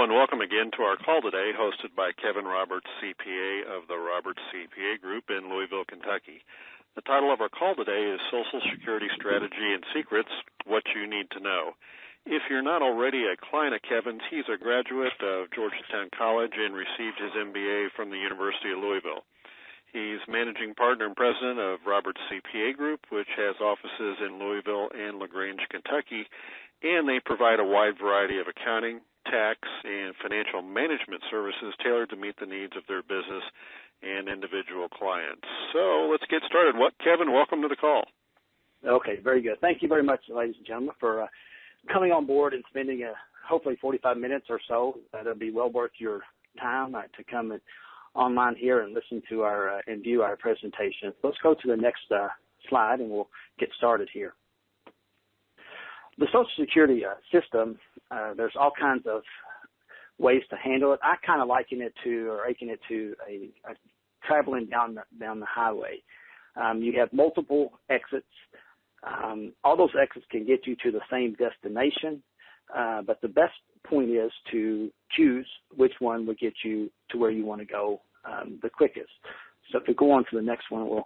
and welcome again to our call today, hosted by Kevin Roberts, CPA of the Roberts CPA Group in Louisville, Kentucky. The title of our call today is Social Security Strategy and Secrets, What You Need to Know. If you're not already a client of Kevin's, he's a graduate of Georgetown College and received his MBA from the University of Louisville. He's managing partner and president of Roberts CPA Group, which has offices in Louisville and LaGrange, Kentucky, and they provide a wide variety of accounting, tax, and financial management services tailored to meet the needs of their business and individual clients. So let's get started. Kevin, welcome to the call. Okay, very good. Thank you very much, ladies and gentlemen, for coming on board and spending hopefully 45 minutes or so. That'll be well worth your time to come online here and listen to and view our presentation. Let's go to the next slide and we'll get started here. The Social Security system, there's all kinds of ways to handle it. I kind of liken it to a traveling down the highway. You have multiple exits. All those exits can get you to the same destination, but the best point is to choose which one will get you to where you want to go the quickest. So if we go on to the next one,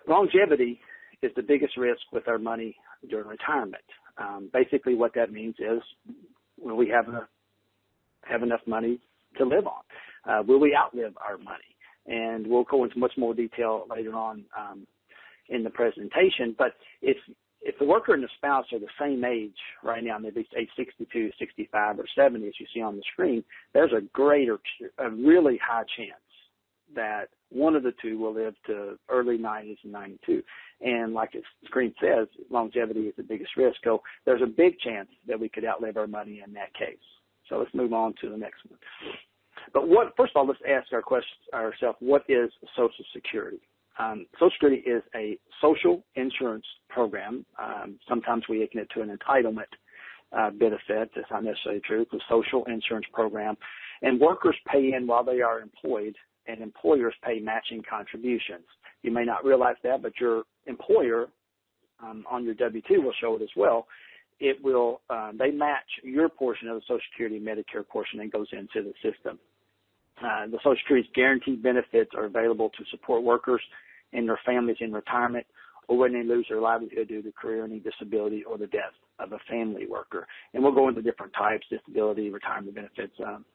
longevity is the biggest risk with our money during retirement. Basically what that means is, will we have enough money to live on? Will we outlive our money? And we'll go into much more detail later on in the presentation. But if the worker and the spouse are the same age right now, maybe age 62, 65, or 70, as you see on the screen, there's a really high chance that one of the two will live to early 90s and 92. And like the screen says, longevity is the biggest risk. So there's a big chance that we could outlive our money in that case. So let's move on to the next one. But first of all, let's ask ourselves, what is Social Security? Social Security is a social insurance program. Sometimes we liken it to an entitlement benefit. That's not necessarily true. It's a social insurance program. And workers pay in while they are employed, and employers pay matching contributions. You may not realize that, but your employer on your W-2 will show it as well. It will they match your portion of the Social Security Medicare portion and goes into the system. The Social Security's guaranteed benefits are available to support workers and their families in retirement or when they lose their livelihood due to career-ending disability or the death of a family worker. And we'll go into different types, disability, retirement benefits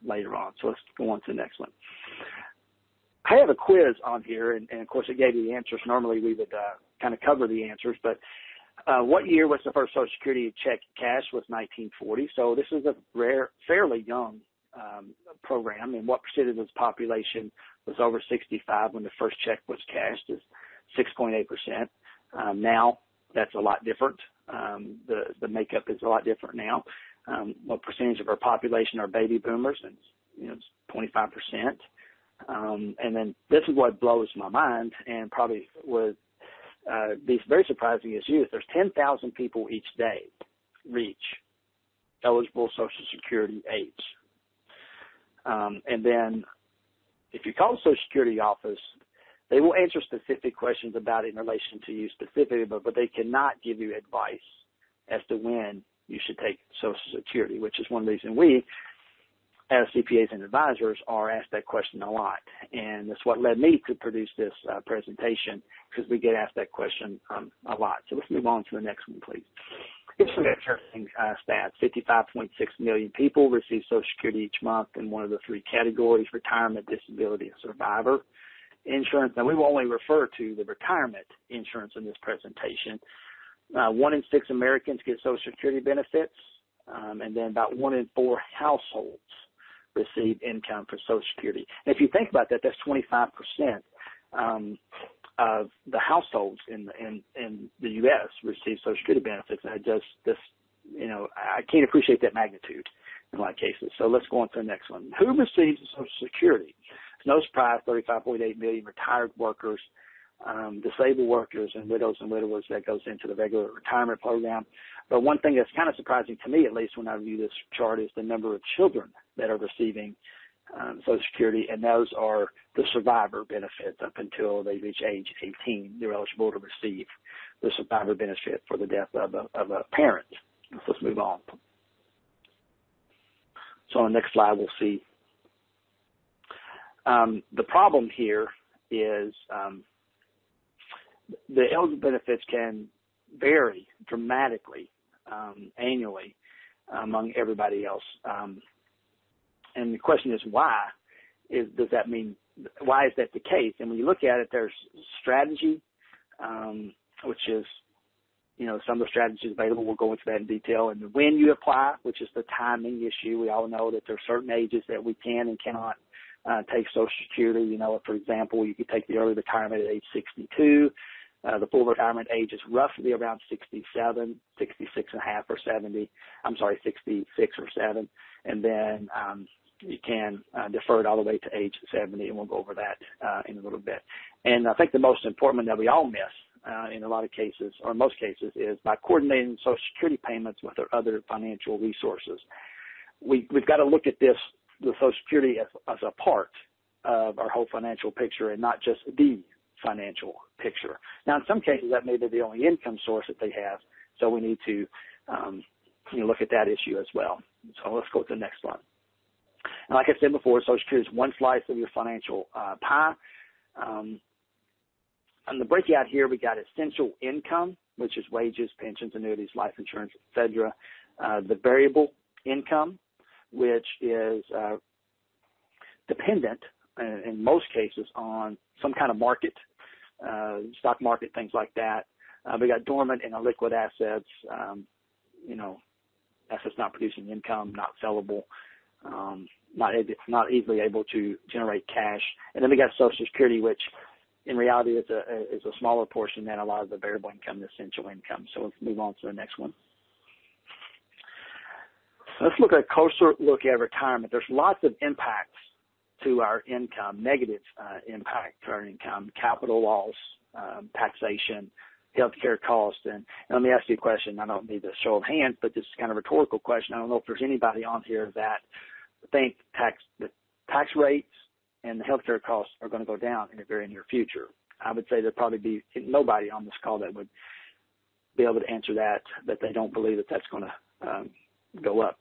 later on. So let's go on to the next one. I have a quiz on here, and of course it gave you the answers. Normally we would kind of cover the answers, but what year was the first Social Security check cashed? Was 1940. So this is a fairly young program, and what percentage of the population was over 65 when the first check was cashed is 6.8%. Now that's a lot different. The makeup is a lot different now. What percentage of our population are baby boomers? And it's 25%. And then this is what blows my mind and probably would be very surprising as you. There's 10,000 people each day reach eligible Social Security age. And then if you call the Social Security office, they will answer specific questions about it in relation to you specifically, but they cannot give you advice as to when you should take Social Security, which is one reason we, as CPAs and advisors, are asked that question a lot. And that's what led me to produce this presentation, because we get asked that question a lot. So let's move on to the next one, please. Here's some interesting stats. 55.6 million people receive Social Security each month in one of the three categories: retirement, disability, and survivor insurance. Now, we will only refer to the retirement insurance in this presentation. 1 in 6 Americans get Social Security benefits, and then about 1 in 4 households receive income for Social Security. And if you think about that, that's 25% of the households in the U.S. receive Social Security benefits. And I can't appreciate that magnitude in a lot of cases. So let's go on to the next one. Who receives Social Security? It's no surprise, 35.8 million retired workers, disabled workers, and widows and widowers. That goes into the regular retirement program. But one thing that's kind of surprising to me, at least when I view this chart, is the number of children that are receiving Social Security, and those are the survivor benefits up until they reach age 18. They're eligible to receive the survivor benefit for the death of a parent. So let's move on. So on the next slide, we'll see. The problem here is the eligible benefits can vary dramatically annually among everybody else. And the question is why? Does that mean, why is that the case? And when you look at it, there's strategy, which is, some of the strategies available. We'll go into that in detail. And when you apply, which is the timing issue. We all know that there are certain ages that we can and cannot take Social Security. For example, you could take the early retirement at age 62. The full retirement age is roughly around 67, 66 and a half or 70. I'm sorry, 66 or 7. And then you can defer it all the way to age 70, and we'll go over that in a little bit. And I think the most important that we all miss in a lot of cases, or most cases, is by coordinating Social Security payments with our other financial resources. We've got to look at the Social Security as a part of our whole financial picture and not just the financial picture. Now, in some cases, that may be the only income source that they have, so we need to look at that issue as well. So let's go to the next one. And like I said before, Social Security is one slice of your financial pie. On the breakout here, we got essential income, which is wages, pensions, annuities, life insurance, etc. The variable income, which is dependent in most cases on some kind of market, stock market, things like that. We got dormant and illiquid assets, assets not producing income, not sellable, not easily able to generate cash. And then we got Social Security, which in reality is a smaller portion than a lot of the variable income, the essential income. So let's move on to the next one. Let's look at a closer look at retirement. There's lots of impacts to our income, negative impact to our income, capital loss, taxation, healthcare costs. And let me ask you a question. I don't need a show of hands, but this is kind of a rhetorical question. I don't know if there's anybody on here that think the tax rates and the healthcare costs are going to go down in the very near future. I would say there'd probably be nobody on this call that would be able to answer that they don't believe that that's going to go up.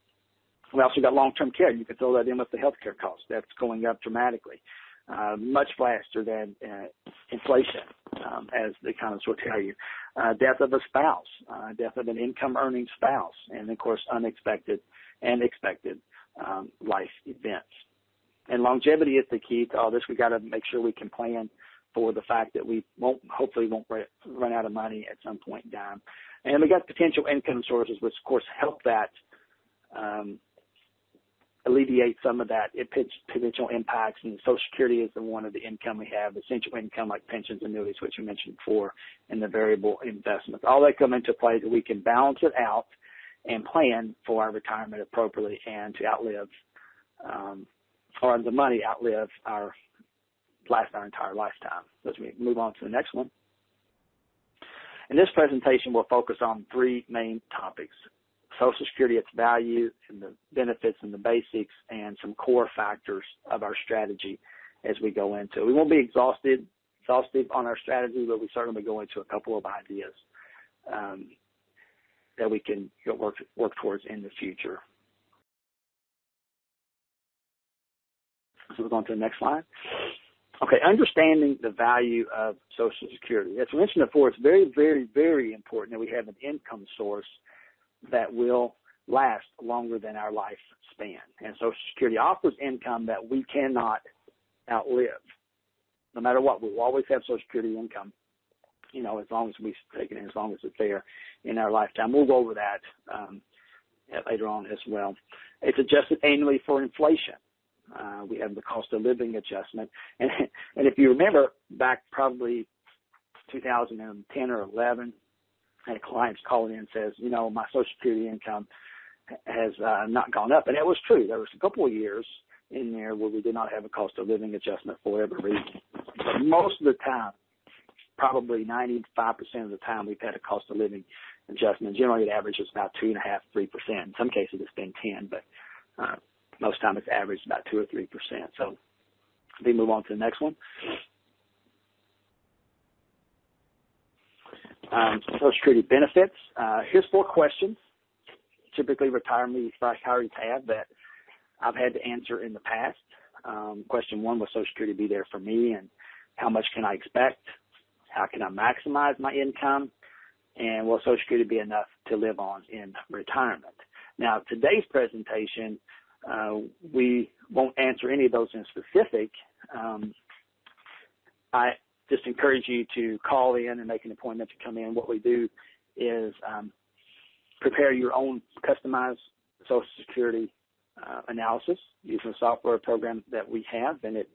We also got long-term care. You can throw that in with the healthcare costs. That's going up dramatically, much faster than inflation, as the economists will tell you. Death of a spouse, death of an income-earning spouse, and, of course, unexpected and expected life events. And longevity is the key to all this. We got to make sure we can plan for the fact that we hopefully won't run out of money at some point in time. And we got potential income sources, which of course help that alleviate some of that potential impacts. And Social Security is the one of the income we have, essential income like pensions, annuities, which we mentioned before, and the variable investments. All that come into play that we can balance it out and plan for our retirement appropriately and to outlive or the money outlive our entire lifetime. As we move on to the next one. In this presentation, we'll focus on three main topics: Social Security, its value, and the benefits and the basics, and some core factors of our strategy as we go into it. We won't be exhaustive on our strategy, but we certainly go into a couple of ideas that we can work towards in the future. So we're going to the next slide. Okay, understanding the value of Social Security. As we mentioned before, it's very, very, very important that we have an income source that will last longer than our lifespan. And Social Security offers income that we cannot outlive. No matter what, we will always have Social Security income, as long as we take it in, as long as it's there in our lifetime. We'll go over that later on as well. It's adjusted annually for inflation. We have the cost of living adjustment. And if you remember back probably 2010 or 11, I had clients calling in and says, my Social Security income has not gone up. And that was true. There was a couple of years in there where we did not have a cost of living adjustment for whatever reason. But most of the time, probably 95% of the time, we've had a cost of living adjustment. Generally, it averages about 2.5%, 3%. In some cases, it's been 10%, but most time it's averaged about 2 or 3%. So we move on to the next one. Social Security benefits. Here's 4 questions typically retirees have that I've had to answer in the past. Question one, will Social Security be there for me, and how much can I expect? How can I maximize my income? And will Social Security be enough to live on in retirement? Now, today's presentation, we won't answer any of those in specific. I just encourage you to call in and make an appointment to come in. What we do is prepare your own customized Social Security analysis using a software program that we have, and it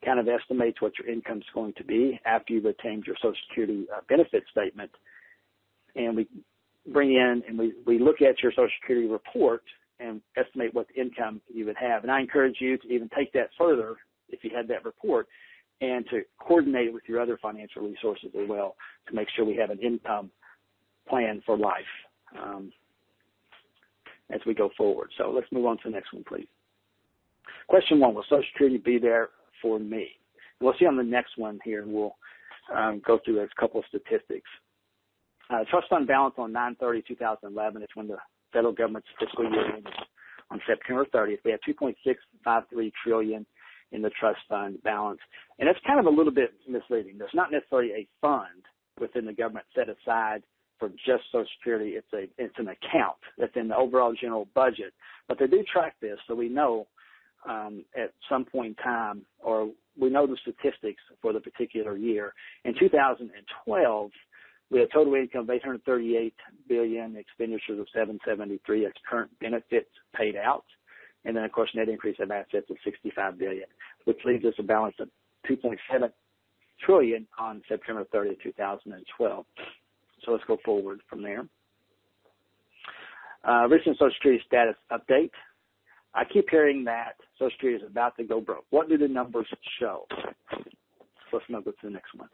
kind of estimates what your income is going to be after you've obtained your Social Security benefit statement. And we bring in and we look at your Social Security report and estimate what income you would have. And I encourage you to even take that further if you had that report and to coordinate it with your other financial resources as well to make sure we have an income plan for life as we go forward. So let's move on to the next one, please. Question one, will Social Security be there for me? We'll see on the next one here, and we'll go through a couple of statistics. Trust fund balance on 9/30/2011 is when the federal government's fiscal year ended on September 30th. We have $2.653 trillion in the trust fund balance, and it's kind of a little bit misleading. There's not necessarily a fund within the government set aside for just Social Security. It's an account that's in the overall general budget, but they do track this, so we know at some point in time, or we know the statistics for the particular year. In 2012. We had total income of $838 billion, expenditures of $773. That's current benefits paid out, and then of course net increase of assets of $65 billion, which leaves us a balance of $2.7 trillion on September 30th, 2012. So let's go forward from there. Recent Social Security status update. I keep hearing that Social Security is about to go broke. What do the numbers show? So let's now go to the next one.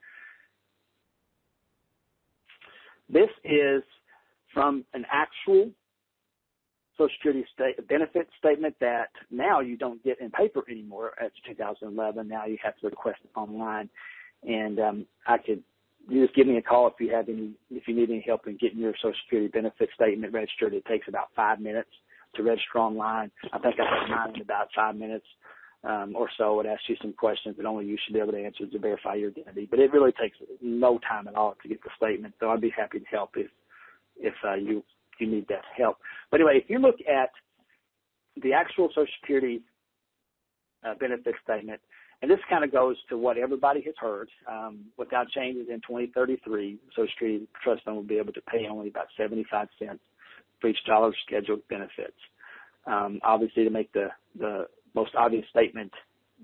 This is from an actual Social Security benefit statement that now you don't get in paper anymore. It's 2011. Now you have to request it online. And you just give me a call if you need any help in getting your Social Security benefit statement registered. It takes about 5 minutes to register online. I think I have mine in about 5 minutes or so. It asks you some questions that only you should be able to answer to verify your identity. But it really takes no time at all to get the statement. So I'd be happy to help if you need that help. But anyway, if you look at the actual Social Security benefit statement, and this kind of goes to what everybody has heard, without changes in 2033, Social Security Trust Fund will be able to pay only about 75 cents for each dollar of scheduled benefits. Obviously, to make the most obvious statement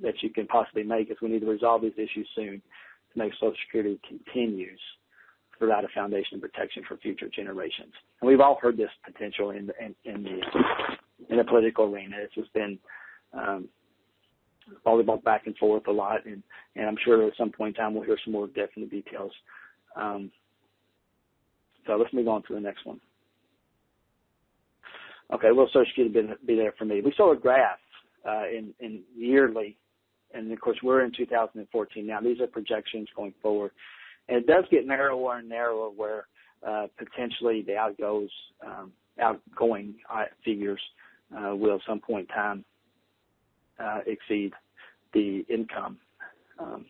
that you can possibly make is we need to resolve these issues soon to make Social Security continues to provide a foundation of protection for future generations. And we've all heard this potential in the political arena. It's just been volleyball back and forth a lot, and I'm sure at some point in time we'll hear some more definite details. So let's move on to the next one. Okay, will Social Security be there for me? We saw a graph in yearly, and of course we're in 2014 now. These are projections going forward, and it does get narrower and narrower where potentially the outgoing figures will at some point in time exceed the income. And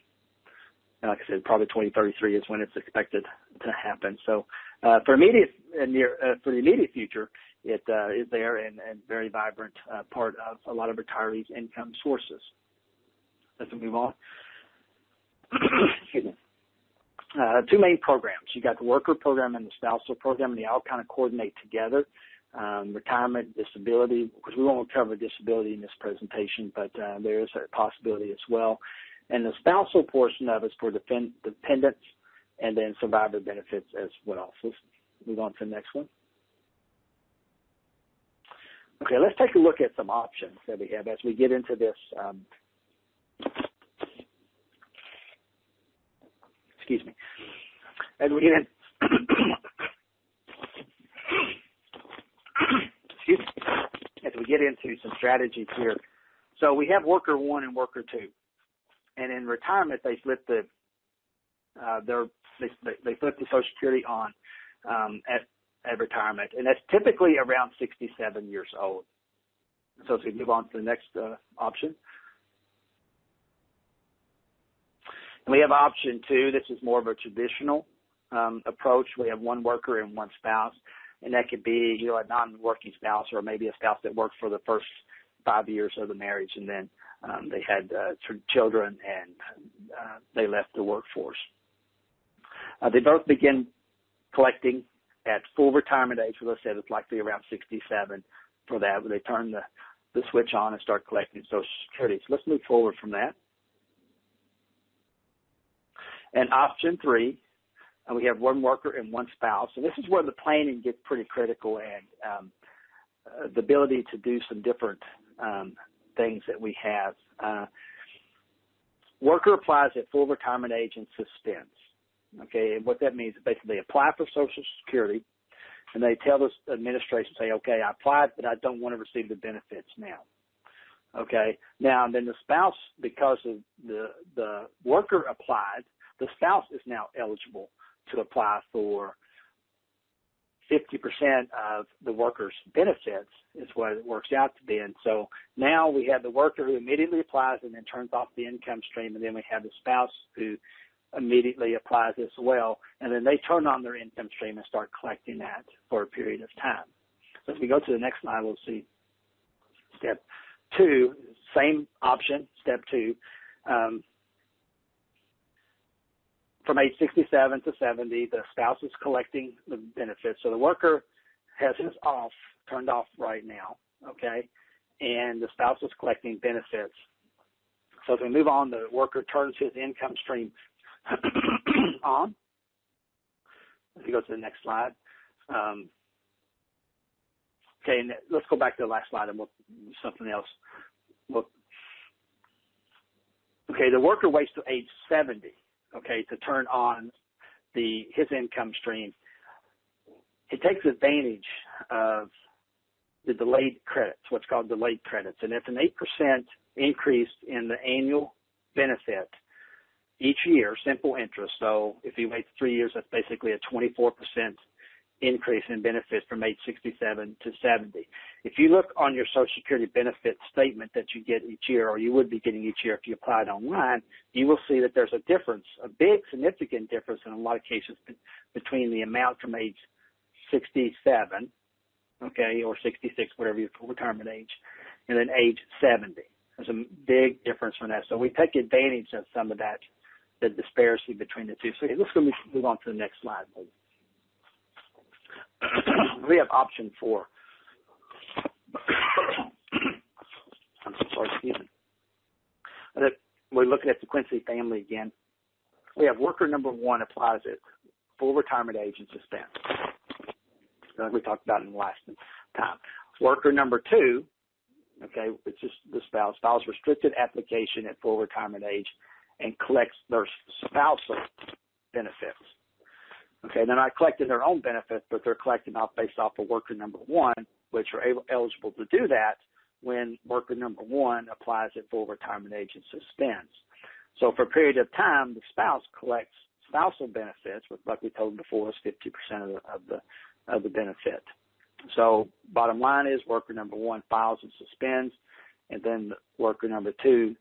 like I said, probably 2033 is when it's expected to happen. So for the immediate future, it is there and very vibrant part of a lot of retirees' income sources. Let's move on. Excuse me. Two main programs. You got the worker program and the spousal program, and they all kind of coordinate together. Retirement, disability, because we won't cover disability in this presentation, but there is a possibility as well. And the spousal portion of it is for dependents and then survivor benefits as well. So let's move on to the next one. Okay, let's take a look at some options that we have as we get into this. Excuse me. As we get in. Excuse me. As we get into some strategies here. So we have worker one and worker two. And in retirement, they flip the Social Security on at retirement, and that's typically around 67 years old. So as we move on to the next option. And we have option 2. This is more of a traditional approach. We have one worker and one spouse, and that could be, a non-working spouse or maybe a spouse that worked for the first 5 years of the marriage, and then they had children and they left the workforce. They both begin collecting at full retirement age. As I said, it's likely around 67 for that, where they turn the switch on and start collecting Social Security. So let's move forward from that. And option 3, we have one worker and one spouse. And this is where the planning gets pretty critical, and the ability to do some different things that we have. Worker applies at full retirement age and suspends. Okay, and what that means is basically they apply for Social Security, and they tell the administration, say, okay, I applied, but I don't want to receive the benefits now. Okay, now and then the spouse, because of the worker applied, the spouse is now eligible to apply for 50% of the worker's benefits is what it works out to be. And so now we have the worker who immediately applies and then turns off the income stream, and then we have the spouse who immediately applies as well, and then they turn on their income stream and start collecting that for a period of time. So if we go to the next slide, we'll see step 2, same option, step 2. From age 67 to 70, the spouse is collecting the benefits. So the worker has his turned off right now, okay, and the spouse is collecting benefits. So as we move on, the worker turns his income stream on. If you go to the next slide. Okay, and let's go back to the last slide and we'll do something else. Okay, the worker waits to age 70, okay, to turn on his income stream. It takes advantage of the delayed credits, what's called delayed credits, and it's an 8% increase in the annual benefit each year, simple interest. So if you wait 3 years, that's basically a 24% increase in benefits from age 67 to 70. If you look on your Social Security benefit statement that you get each year, or you would be getting each year if you applied online, you will see that there's a difference, a big significant difference in a lot of cases between the amount from age 67, okay, or 66, whatever your full retirement age, and then age 70. There's a big difference from that. So we take advantage of some of that, the disparity between the two. So let's go move on to the next slide, please. We have option 4. I'm so sorry, excuse me. We're looking at the Quincy family again. We have worker number 1 applies at full retirement age and suspends, like we talked about in the last time. Worker number 2, okay, which is the spouse, files restricted application at full retirement age and collects their spousal benefits. Okay, they're not collecting their own benefits, but they're collecting based off of worker number 1, which are eligible to do that when worker number 1 applies at full retirement age and suspends. So for a period of time, the spouse collects spousal benefits, which, like we told before, is 50% of the benefit. So bottom line is worker number 1 files and suspends, and then worker number 2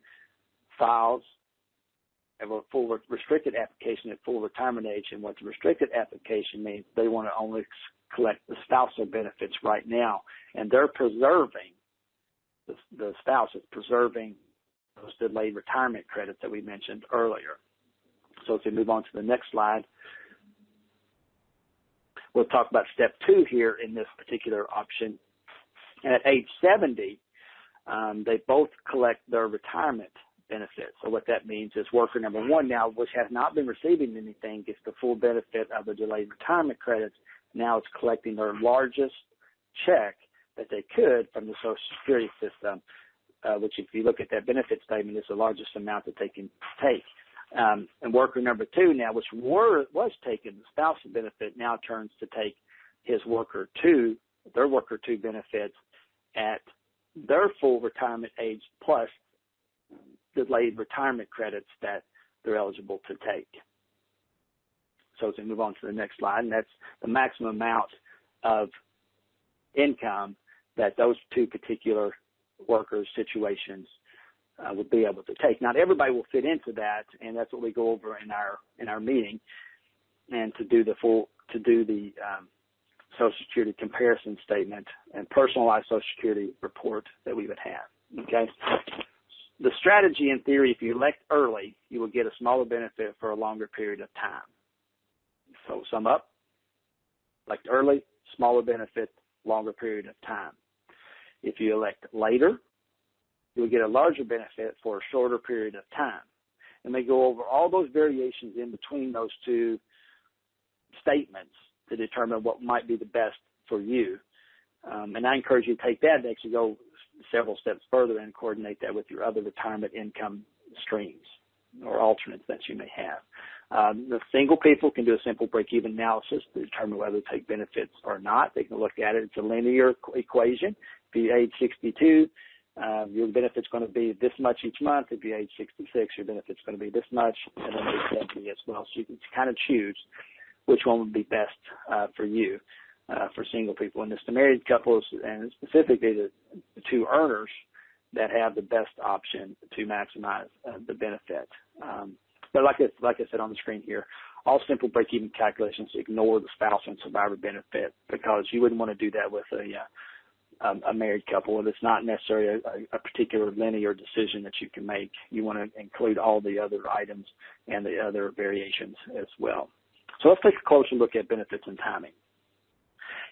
files a full restricted application at full retirement age. And what the restricted application means, they want to only collect the spousal benefits right now, and they're preserving, the spouse is preserving those delayed retirement credits that we mentioned earlier. So if we move on to the next slide, we'll talk about step 2 here in this particular option. And at age 70, they both collect their retirement benefits. So what that means is worker number 1 now, which has not been receiving anything, gets the full benefit of the delayed retirement credits. Now it's collecting their largest check that they could from the Social Security system, which if you look at that benefit statement is the largest amount that they can take. And worker number 2 now, which was taking the spousal benefit, now turns to take his worker 2, their worker 2 benefits at their full retirement age plus delayed retirement credits that they're eligible to take. So as we move on to the next slide, and that's the maximum amount of income that those 2 particular workers' situations would be able to take. Not everybody will fit into that, and that's what we go over in our meeting, and to do the Social Security comparison statement and personalized Social Security report that we would have. Okay. The strategy, in theory, if you elect early, you will get a smaller benefit for a longer period of time. So sum up, elect early, smaller benefit, longer period of time. If you elect later, you'll get a larger benefit for a shorter period of time. And they go over all those variations in between those two statements to determine what might be the best for you. And I encourage you to take that and actually go several steps further and coordinate that with your other retirement income streams or alternates that you may have. The single people can do a simple break-even analysis to determine whether to take benefits or not. They can look at it. It's a linear equation. If you're age 62, your benefit's going to be this much each month. If you're age 66, your benefit's going to be this much, and then age 70 as well. So you can kind of choose which one would be best for you, for single people. And it's the married couples, and specifically the two earners, that have the best option to maximize the benefit. But like I said on the screen here, all simple break-even calculations ignore the spouse and survivor benefit, because you wouldn't want to do that with a married couple. And it's not necessarily a particular linear decision that you can make. You want to include all the other items and the other variations as well. So let's take a closer look at benefits and timing.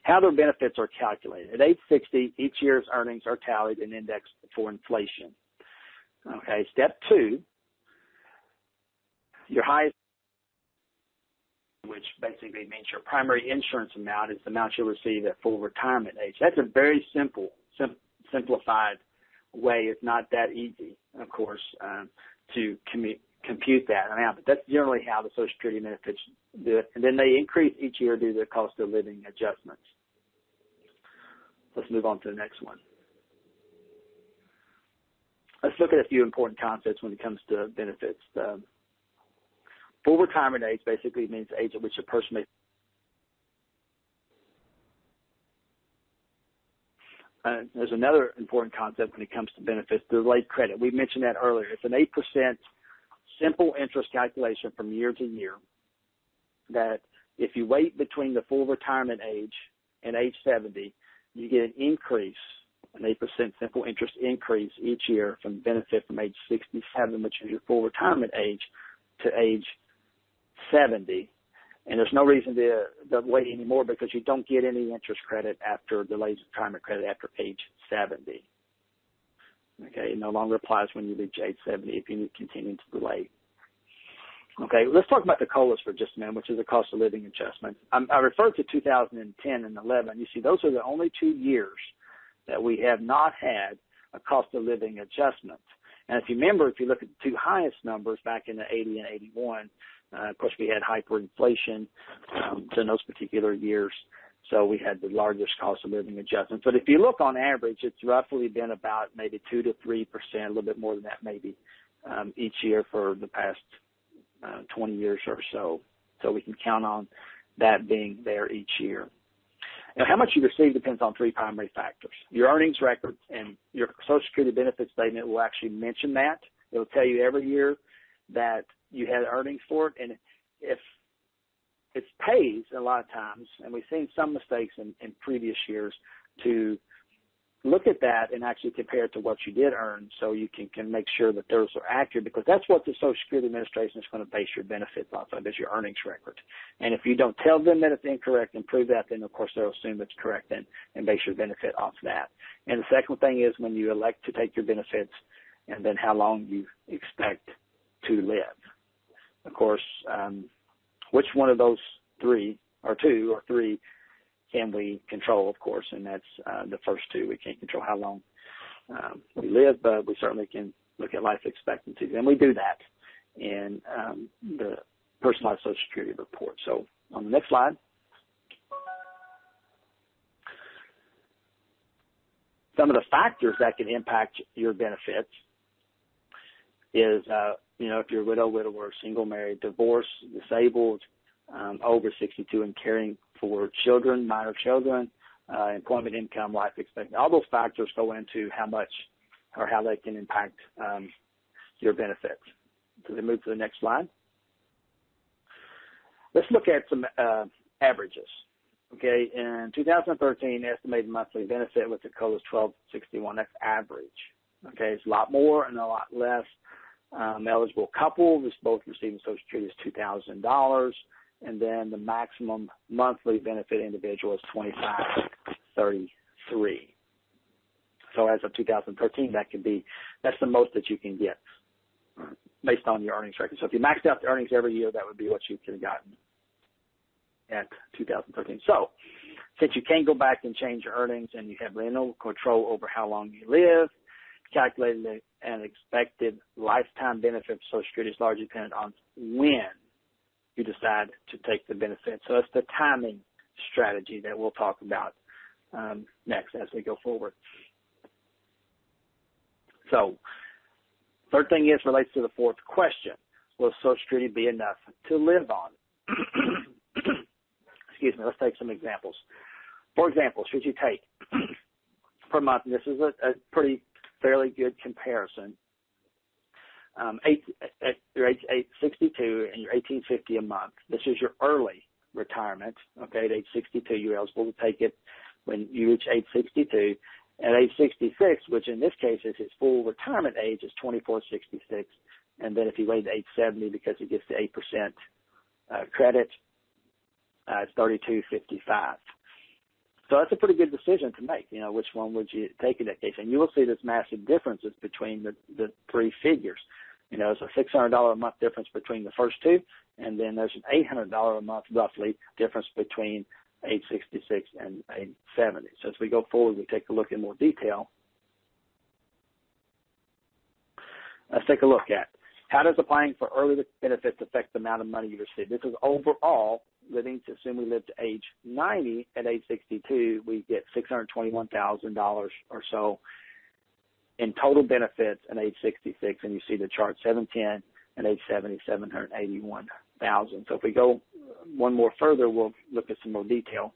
How their benefits are calculated. At age 60, each year's earnings are tallied and indexed for inflation. Okay, step 2, your highest, which basically means your primary insurance amount, is the amount you'll receive at full retirement age. That's a very simplified way. It's not that easy, of course, to compute that amount, but that's generally how the Social Security benefits do it. And then they increase each year due to the cost of living adjustments. Let's move on to the next one. Let's look at a few important concepts when it comes to benefits. Full retirement age basically means the age at which a person may. There's another important concept when it comes to benefits, delayed credit. We mentioned that earlier. It's an 8% simple interest calculation from year to year, that if you wait between the full retirement age and age 70, you get an increase, an 8% simple interest increase each year from benefit from age 67, which is your full retirement age, to age 70. And there's no reason to wait anymore, because you don't get any interest credit after delayed retirement credit after age 70. Okay, it no longer applies when you reach age 70 if you continue to delay. Okay, let's talk about the COLAs for just a minute, which is the cost of living adjustment. I referred to 2010 and 11. You see, those are the only 2 years that we have not had a cost of living adjustment. And if you remember, if you look at the two highest numbers back in the 80 and 81, of course, we had hyperinflation in those particular years, so we had the largest cost of living adjustment. But if you look on average, it's roughly been about maybe 2 to 3%, a little bit more than that maybe, each year for the past 20 years or so. So we can count on that being there each year. Now, how much you receive depends on 3 primary factors. Your earnings record and your Social Security benefit statement will actually mention that. It will tell you every year that you had earnings for it. And if it pays a lot of times, and we've seen some mistakes in previous years, to look at that and actually compare it to what you did earn, so you can make sure that those are accurate, because that's what the Social Security Administration is going to base your benefits off of, is your earnings record. And if you don't tell them that it's incorrect and prove that, then of course they'll assume it's correct and base your benefit off that. And the second thing is when you elect to take your benefits, and then how long you expect to live. Of course, which one of those 3 or 2 or 3 can we control, of course, and that's the first 2. We can't control how long we live, but we certainly can look at life expectancy, and we do that in the personalized Social Security report. So on the next slide, some of the factors that can impact your benefits is, if you're a widow, widower, single, married, divorced, disabled, over 62 and caring for children, minor children, employment income, life expectancy. All those factors go into how much or how they can impact your benefits. So we move to the next slide. Let's look at some averages. Okay, in 2013, estimated monthly benefit with the code is $1,261. That's average. Okay, it's a lot more and a lot less. Eligible couple is both receiving Social Security is $2,000, and then the maximum monthly benefit individual is $2,533. So as of 2013, that's the most that you can get based on your earnings record. So if you maxed out the earnings every year, that would be what you could have gotten at 2013. So since you can't go back and change your earnings and you have no control over how long you live, calculating an expected lifetime benefit of Social Security is largely dependent on when you decide to take the benefit. So it's the timing strategy that we'll talk about next as we go forward. So third thing relates to the fourth question. Will Social Security be enough to live on? Excuse me, let's take some examples. For example, should you take per month, and this is a pretty fairly good comparison, at your age 62 and you're $1,850 a month. This is your early retirement. Okay, at age 62, you're eligible to take it when you reach age 62. At age 66, which in this case is his full retirement age, is $2,466. And then if he waits to age 70 because he gets the 8% credit, it's $3,255. So that's a pretty good decision to make. You know, which one would you take in that case? And you will see this massive differences between the three figures. You know, it's a $600 a month difference between the first two, and then there's an $800 a month roughly difference between age 66 and age 70. So as we go forward, we take a look in more detail. Let's take a look at how does applying for early benefits affect the amount of money you receive. This is overall living to assume we live to age 90. At age 62, we get $621,000 or so in total benefits at age 66, and you see the chart 710, and age 70, 781,000. So if we go one more further, we'll look at some more detail.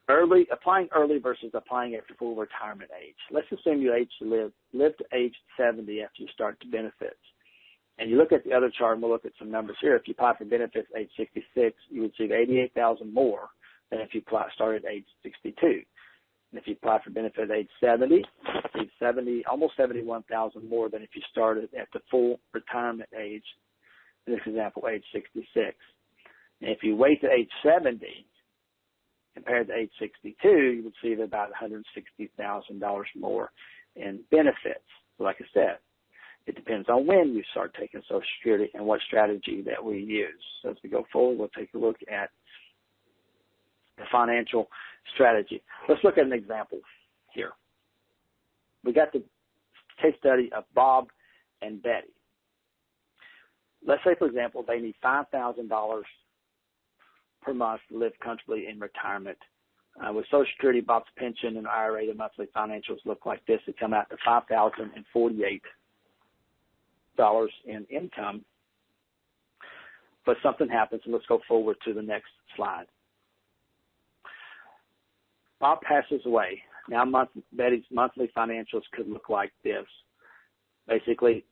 Applying early versus applying at full retirement age. Let's assume you live to age 70 after you start the benefits. And you look at the other chart, and we'll look at some numbers here. If you apply for benefits at age 66, you would receive $88,000 more than if you started at age 62. And if you apply for benefit at age 70, you receive almost $71,000 more than if you started at the full retirement age, in this example, age 66. And if you wait to age 70, compared to age 62, you would receive about $160,000 more in benefits. So like I said, it depends on when you start taking Social Security and what strategy that we use. So as we go forward, we'll take a look at the financial strategy. Let's look at an example here. We got the case study of Bob and Betty. Let's say, for example, they need $5,000 per month to live comfortably in retirement. With Social Security, Bob's pension, and IRA, the monthly financials look like this. They come out to $5,048 in income. But something happens, and let's go forward to the next slide. Bob passes away. Now Betty's monthly financials could look like this. Basically,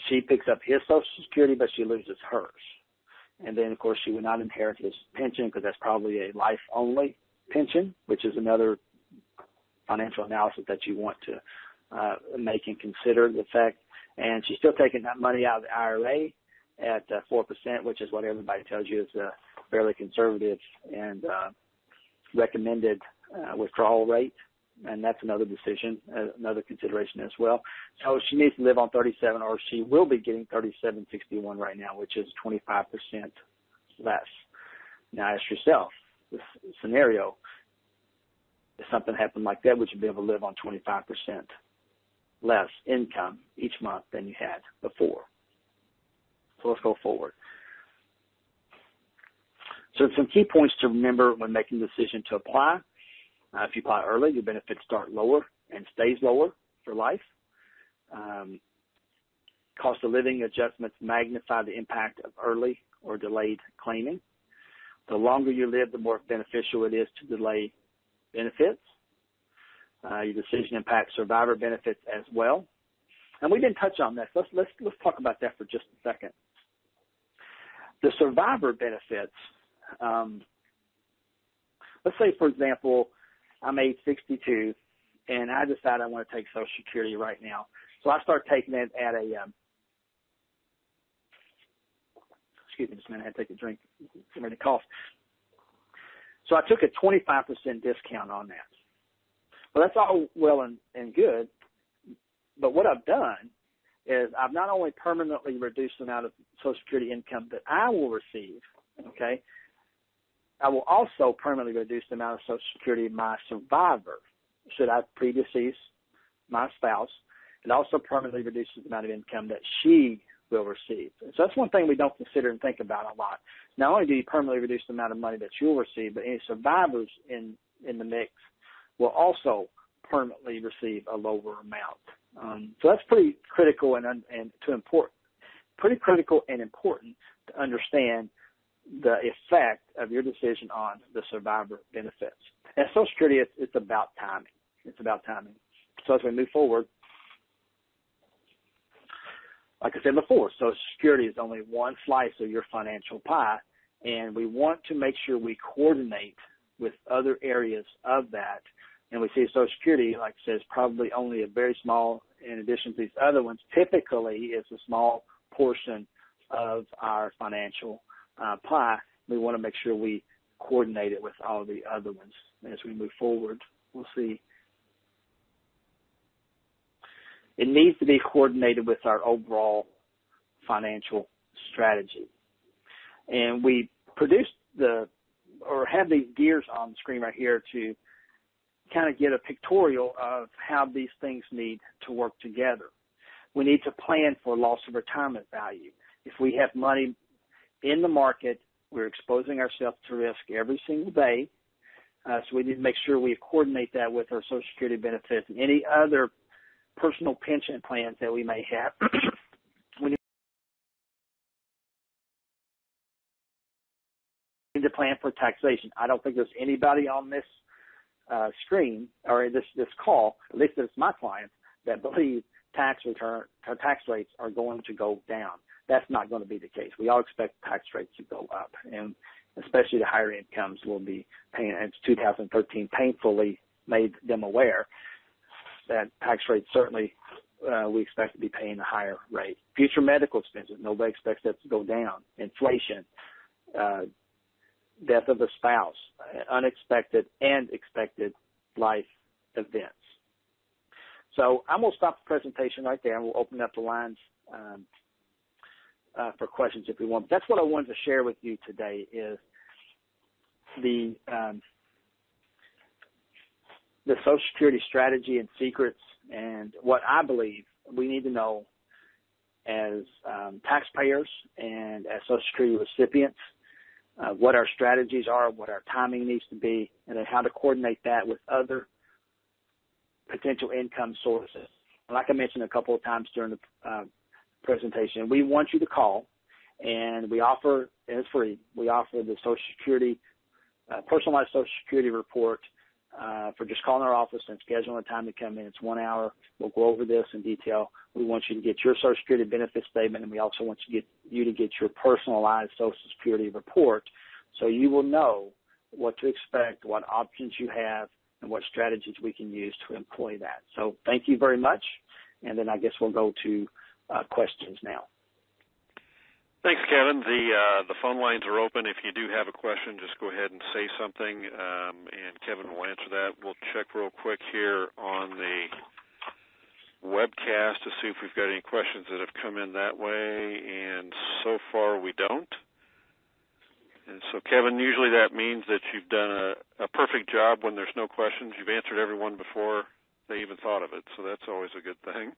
she picks up his Social Security, but she loses hers. And then, of course, she would not inherit his pension because that's probably a life-only pension, which is another financial analysis that you want to make and consider the fact. And she's still taking that money out of the IRA at 4%, which is what everybody tells you is a fairly conservative and recommended withdrawal rate. And that's another decision, another consideration as well. So she needs to live on 37, or she will be getting 37.61 right now, which is 25% less. Now ask yourself, this scenario, if something happened like that, would you be able to live on 25% less income each month than you had before? So let's go forward. So some key points to remember when making the decision to apply. If you apply early, your benefits start lower and stays lower for life. Cost of living adjustments magnify the impact of early or delayed claiming. The longer you live, the more beneficial it is to delay benefits. Your decision impacts survivor benefits as well. And we didn't touch on this. Let's talk about that for just a second. The survivor benefits, let's say, for example, I'm age 62, and I decide I want to take Social Security right now. So I start taking it at a, excuse me just a minute, I had to take a drink, get ready to cough. So I took a 25% discount on that. Well, that's all well and good, but what I've done is I've not only permanently reduced the amount of Social Security income that I will receive, okay, I will also permanently reduce the amount of Social Security my survivor, should I predecease my spouse. It also permanently reduces the amount of income that she will receive. So that's one thing we don't consider and think about a lot. Not only do you permanently reduce the amount of money that you'll receive, but any survivors in the mix will also permanently receive a lower amount. So that's pretty critical pretty critical and important to understand the effect of your decision on the survivor benefits. And Social Security, it's about timing. It's about timing. So as we move forward, like I said before, Social Security is only one slice of your financial pie, and we want to make sure we coordinate with other areas of that. And we see Social Security, like I said, is probably only a very small, in addition to these other ones, typically is a small portion of our financial pie. We want to make sure we coordinate it with all the other ones as we move forward. We'll see. It needs to be coordinated with our overall financial strategy. And we produced have these gears on the screen right here to kind of get a pictorial of how these things need to work together. We need to plan for loss of retirement value. If we have money in the market, we're exposing ourselves to risk every single day. So we need to make sure we coordinate that with our Social Security benefits and any other personal pension plans that we may have. We need to plan for taxation. I don't think there's anybody on this screen or this call, at least it's my clients, that believe tax rates are going to go down. That's not going to be the case. We all expect tax rates to go up, and especially the higher incomes will be paying. It's 2013 painfully made them aware that tax rates certainly we expect to be paying a higher rate. Future medical expenses, nobody expects that to go down. Inflation, death of a spouse, unexpected and expected life events. So I'm going to stop the presentation right there, and we'll open up the lines for questions if we want. But that's what I wanted to share with you today is the Social Security strategy and secrets, and what I believe we need to know as taxpayers and as Social Security recipients, what our strategies are, what our timing needs to be, and then how to coordinate that with other potential income sources. Like I mentioned a couple of times during the presentation, we want you to call, and we offer, and it's free, we offer the Social Security, personalized Social Security report for just calling our office and scheduling a time to come in. It's 1 hour. We'll go over this in detail. We want you to get your Social Security benefit statement, and we also want you to get your personalized Social Security report so you will know what to expect, what options you have, and what strategies we can use to employ that. So thank you very much, and then I guess we'll go to questions now. Thanks, Kevin. The phone lines are open. If you do have a question, just go ahead and say something, and Kevin will answer that. We'll check real quick here on the webcast to see if we've got any questions that have come in that way, and so far we don't. And so, Kevin, usually that means that you've done a perfect job when there's no questions. You've answered everyone before they even thought of it, so that's always a good thing.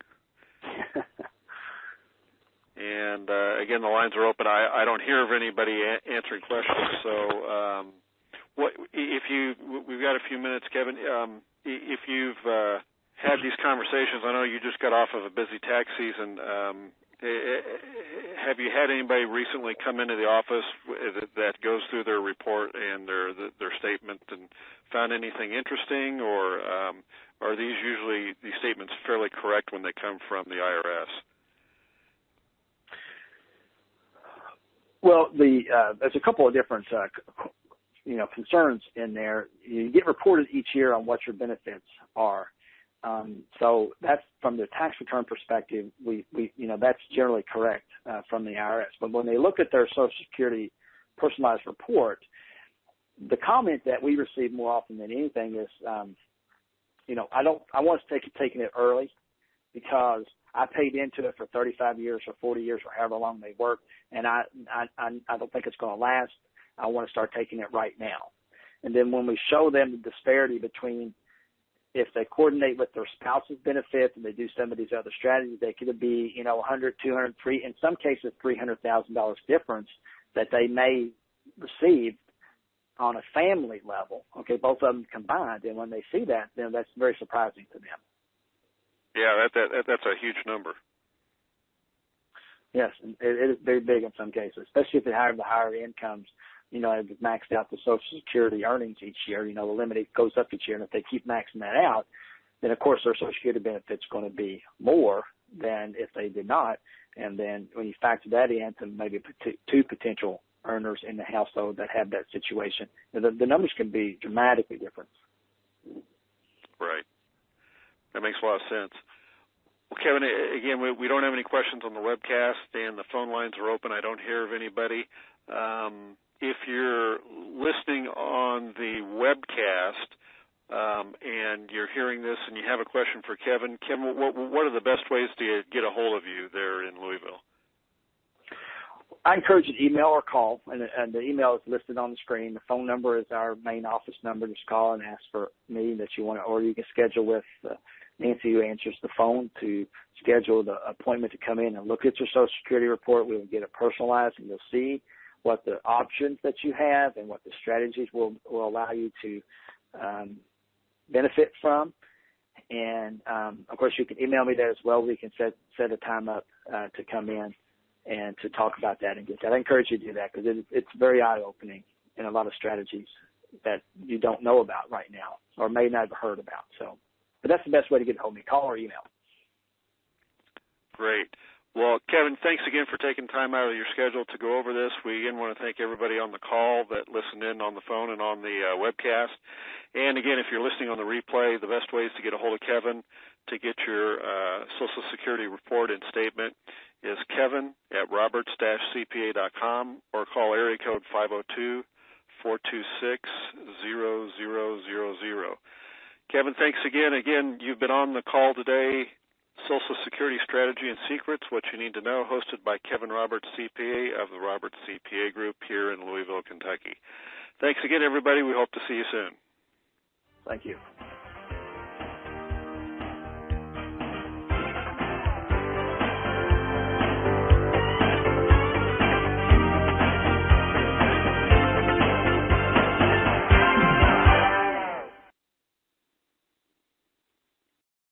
And, again, the lines are open. I don't hear of anybody answering questions. So we've got a few minutes, Kevin. If you've had these conversations, I know you just got off of a busy tax season. Have you had anybody recently come into the office that goes through their report and their statement and found anything interesting, or are these statements fairly correct when they come from the IRS? Well, there's a couple of different concerns in there. You get reported each year on what your benefits are. So that's from the tax return perspective, we that's generally correct from the IRS. But when they look at their Social Security personalized report, the comment that we receive more often than anything is, I want us taking it early because I paid into it for 35 years or 40 years or however long they work, and I don't think it's going to last. I want to start taking it right now. And then when we show them the disparity between if they coordinate with their spouse's benefits and they do some of these other strategies, they could be, $100, $200, in some cases $300,000 difference that they may receive on a family level, okay, both of them combined. And when they see that, then that's very surprising to them. Yeah, that's a huge number. Yes, it is very big in some cases, especially if they have the higher incomes. They've maxed out the Social Security earnings each year. The limit goes up each year, and if they keep maxing that out, then of course their Social Security benefit's going to be more than if they did not. And then when you factor that in to maybe two potential earners in the household that have that situation, the numbers can be dramatically different. Right. That makes a lot of sense. Well, Kevin, again, we don't have any questions on the webcast, and the phone lines are open. I don't hear of anybody. If you're listening on the webcast and you're hearing this and you have a question for Kevin, what are the best ways to get a hold of you there in Louisville? I encourage you to email or call, and the email is listed on the screen. The phone number is our main office number. Just call and ask for me that you want to, or you can schedule with Nancy, who answers the phone, to schedule the appointment to come in and look at your Social Security report. We will get it personalized, and you'll see what the options that you have and what the strategies will allow you to benefit from. And, of course, you can email me there as well. We can set a time up to come in and to talk about that and get that. I encourage you to do that because it's very eye-opening in a lot of strategies that you don't know about right now or may not have heard about. But that's the best way to get a hold of me, call or email. Great. Well, Kevin, thanks again for taking time out of your schedule to go over this. We again want to thank everybody on the call that listened in on the phone and on the webcast. And again, if you're listening on the replay, the best ways to get a hold of Kevin to get your Social Security report and statement is kevin@roberts-cpa.com or call area code 502-426-0000. Kevin, thanks again. Again, you've been on the call today. Social Security Strategy and Secrets, What You Need to Know, hosted by Kevin Roberts, CPA of the Roberts CPA Group here in Louisville, Kentucky. Thanks again, everybody. We hope to see you soon. Thank you.